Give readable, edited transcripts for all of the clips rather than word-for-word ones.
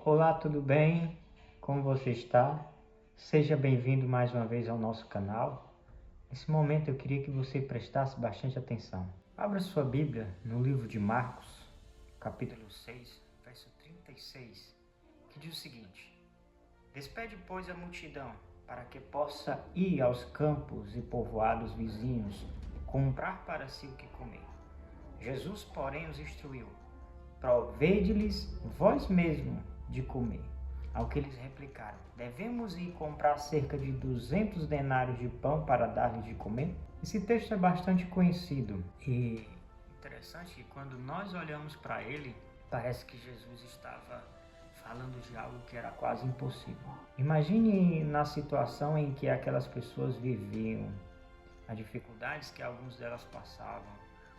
Olá, tudo bem? Como você está? Seja bem-vindo mais uma vez ao nosso canal. Nesse momento eu queria que você prestasse bastante atenção. Abra sua Bíblia no livro de Marcos, capítulo 6, verso 36, que diz o seguinte: Despede, pois, a multidão, para que possa ir aos campos e povoados vizinhos, comprar para si o que comer. Jesus, porém, os instruiu: Provede-lhes vós mesmo de comer. Ao que eles replicaram: Devemos ir comprar cerca de 200 denários de pão para dar-lhes de comer? Esse texto é bastante conhecido e interessante que quando nós olhamos para ele, parece que Jesus estava falando de algo que era quase impossível. Imagine na situação em que aquelas pessoas viviam, as dificuldades que algumas delas passavam,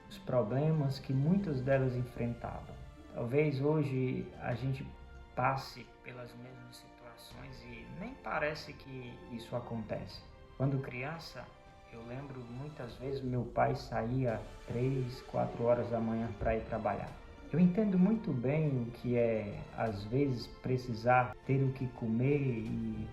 os problemas que muitas delas enfrentavam. Talvez hoje a gente passe pelas mesmas situações e nem parece que isso acontece. Quando criança, eu lembro muitas vezes meu pai saía 3, 4 horas da manhã para ir trabalhar. Eu entendo muito bem o que é, às vezes, precisar ter o que comer e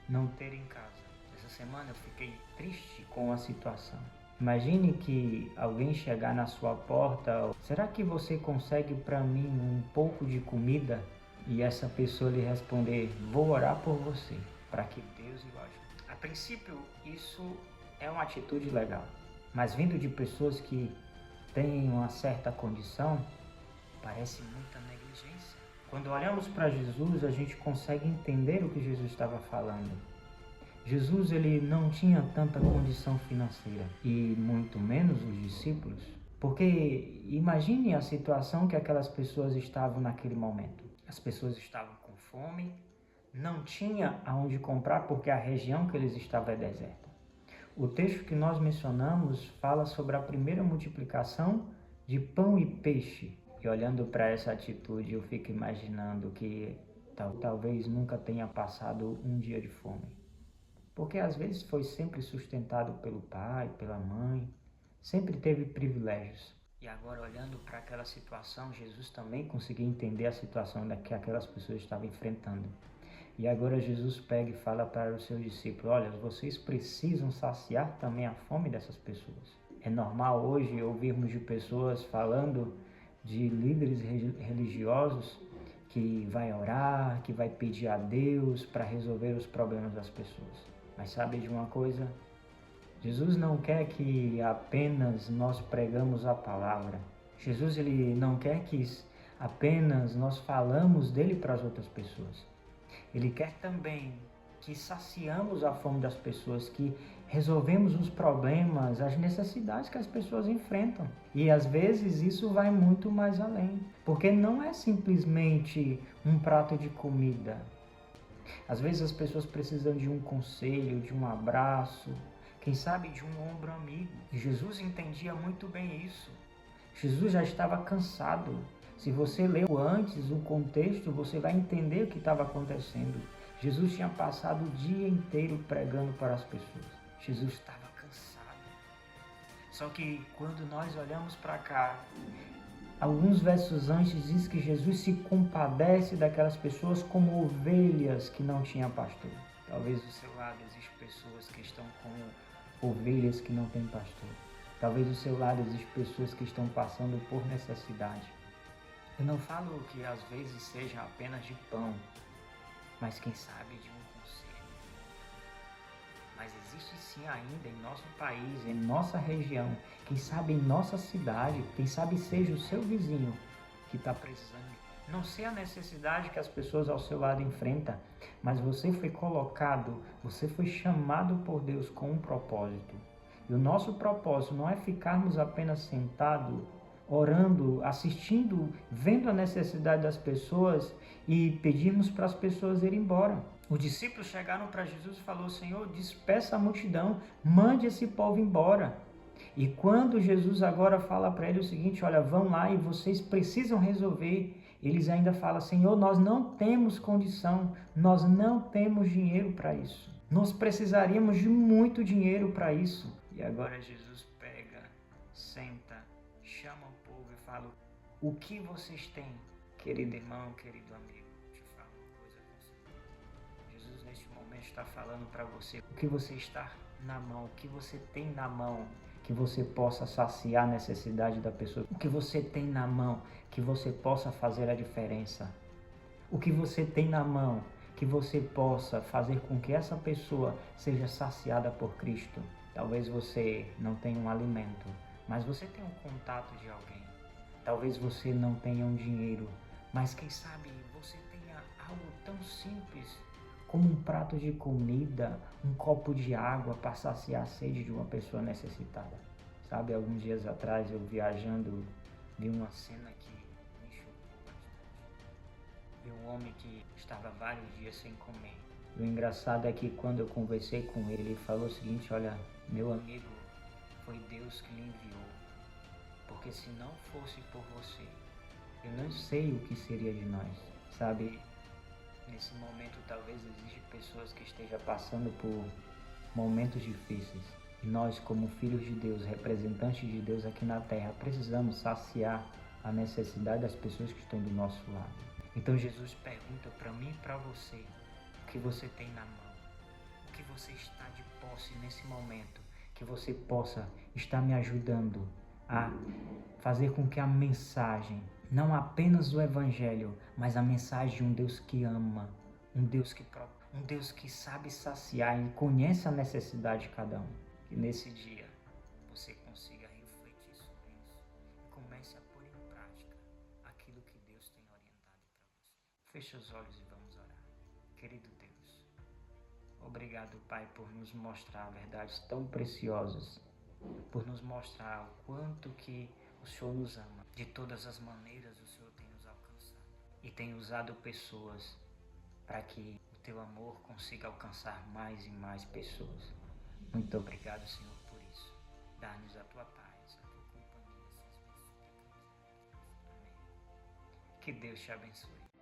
não ter em casa. Essa semana eu fiquei triste com a situação. Imagine que alguém chegar na sua porta: será que você consegue para mim um pouco de comida? E essa pessoa lhe responder: vou orar por você, para que Deus o ajude. A princípio, isso é uma atitude legal, mas vindo de pessoas que têm uma certa condição, parece muita negligência. Quando olhamos para Jesus, a gente consegue entender o que Jesus estava falando. Jesus ele não tinha tanta condição financeira e muito menos os discípulos, porque imagine a situação que aquelas pessoas estavam naquele momento. As pessoas estavam com fome, não tinha aonde comprar porque a região que eles estavam é deserta. O texto que nós mencionamos fala sobre a primeira multiplicação de pão e peixe. E olhando para essa atitude, eu fico imaginando que talvez nunca tenha passado um dia de fome. Porque às vezes foi sempre sustentado pelo pai, pela mãe, sempre teve privilégios. E agora olhando para aquela situação, Jesus também conseguia entender a situação que aquelas pessoas estavam enfrentando. E agora Jesus pega e fala para os seus discípulos: olha, vocês precisam saciar também a fome dessas pessoas. É normal hoje ouvirmos de pessoas falando de líderes religiosos que vai orar, que vai pedir a Deus para resolver os problemas das pessoas. Mas sabe de uma coisa? Jesus não quer que apenas nós pregamos a palavra. Jesus ele não quer que apenas nós falamos dele para as outras pessoas. Ele quer também que saciamos a fome das pessoas, que resolvemos os problemas, as necessidades que as pessoas enfrentam. E às vezes isso vai muito mais além, porque não é simplesmente um prato de comida. Às vezes as pessoas precisam de um conselho, de um abraço, quem sabe de um ombro amigo. E Jesus entendia muito bem isso. Jesus já estava cansado. Se você leu antes o contexto, você vai entender o que estava acontecendo. Jesus tinha passado o dia inteiro pregando para as pessoas. Jesus estava cansado. Só que quando nós olhamos para cá, alguns versos antes diz que Jesus se compadece daquelas pessoas como ovelhas que não tinham pastor. Talvez do seu lado existem pessoas que estão como ovelhas que não têm pastor. Talvez do seu lado existem pessoas que estão passando por necessidade. Eu não falo que às vezes seja apenas de pão, mas quem sabe de um conselho. Mas existe sim ainda em nosso país, em nossa região, quem sabe em nossa cidade, quem sabe seja o seu vizinho que está precisando. Não sei a necessidade que as pessoas ao seu lado enfrentam, mas você foi colocado, você foi chamado por Deus com um propósito. E o nosso propósito não é ficarmos apenas sentados, orando, assistindo, vendo a necessidade das pessoas e pedirmos para as pessoas irem embora. Os discípulos chegaram para Jesus e falaram: Senhor, despeça a multidão, mande esse povo embora. E quando Jesus agora fala para ele o seguinte: olha, vão lá e vocês precisam resolver, eles ainda falam: Senhor, nós não temos condição, nós não temos dinheiro para isso. Nós precisaríamos de muito dinheiro para isso. E agora Jesus pega, senta, chama o povo e fala: o que vocês têm, querido irmão, querido amigo? Te falo. está falando para você, o que você está na mão, o que você tem na mão, que você possa saciar a necessidade da pessoa, o que você tem na mão, que você possa fazer a diferença, o que você tem na mão, que você possa fazer com que essa pessoa seja saciada por Cristo. Talvez você não tenha um alimento, mas você tem um contato de alguém. Talvez você não tenha um dinheiro, mas quem sabe você tenha algo tão simples como um prato de comida, um copo de água para saciar a sede de uma pessoa necessitada. Sabe, alguns dias atrás eu viajando vi uma cena que me chocou bastante. Vi um homem que estava vários dias sem comer. E o engraçado é que quando eu conversei com ele, ele falou o seguinte: olha, meu amigo, foi Deus que lhe enviou. Porque se não fosse por você, eu não sei o que seria de nós, sabe? Nesse momento talvez existam pessoas que estejam passando por momentos difíceis. E nós, como filhos de Deus, representantes de Deus aqui na terra, precisamos saciar a necessidade das pessoas que estão do nosso lado. Então Jesus pergunta para mim e para você, o que você tem na mão, o que você está de posse nesse momento, que você possa estar me ajudando a fazer com que a mensagem, não apenas o Evangelho, mas a mensagem de um Deus que ama, um Deus que sabe saciar e conhece a necessidade de cada um. Que nesse dia você consiga refletir sobre isso e comece a pôr em prática aquilo que Deus tem orientado para você. Feche os olhos e vamos orar. Querido Deus, obrigado, Pai, por nos mostrar verdades tão preciosas, por nos mostrar o quanto que o Senhor nos ama. De todas as maneiras o Senhor tem nos alcançado e tem usado pessoas para que o teu amor consiga alcançar mais e mais pessoas. Muito obrigado, Senhor, por isso. Dá-nos a tua paz, a tua companhia, essas minhas súplicas. Amém. Que Deus te abençoe.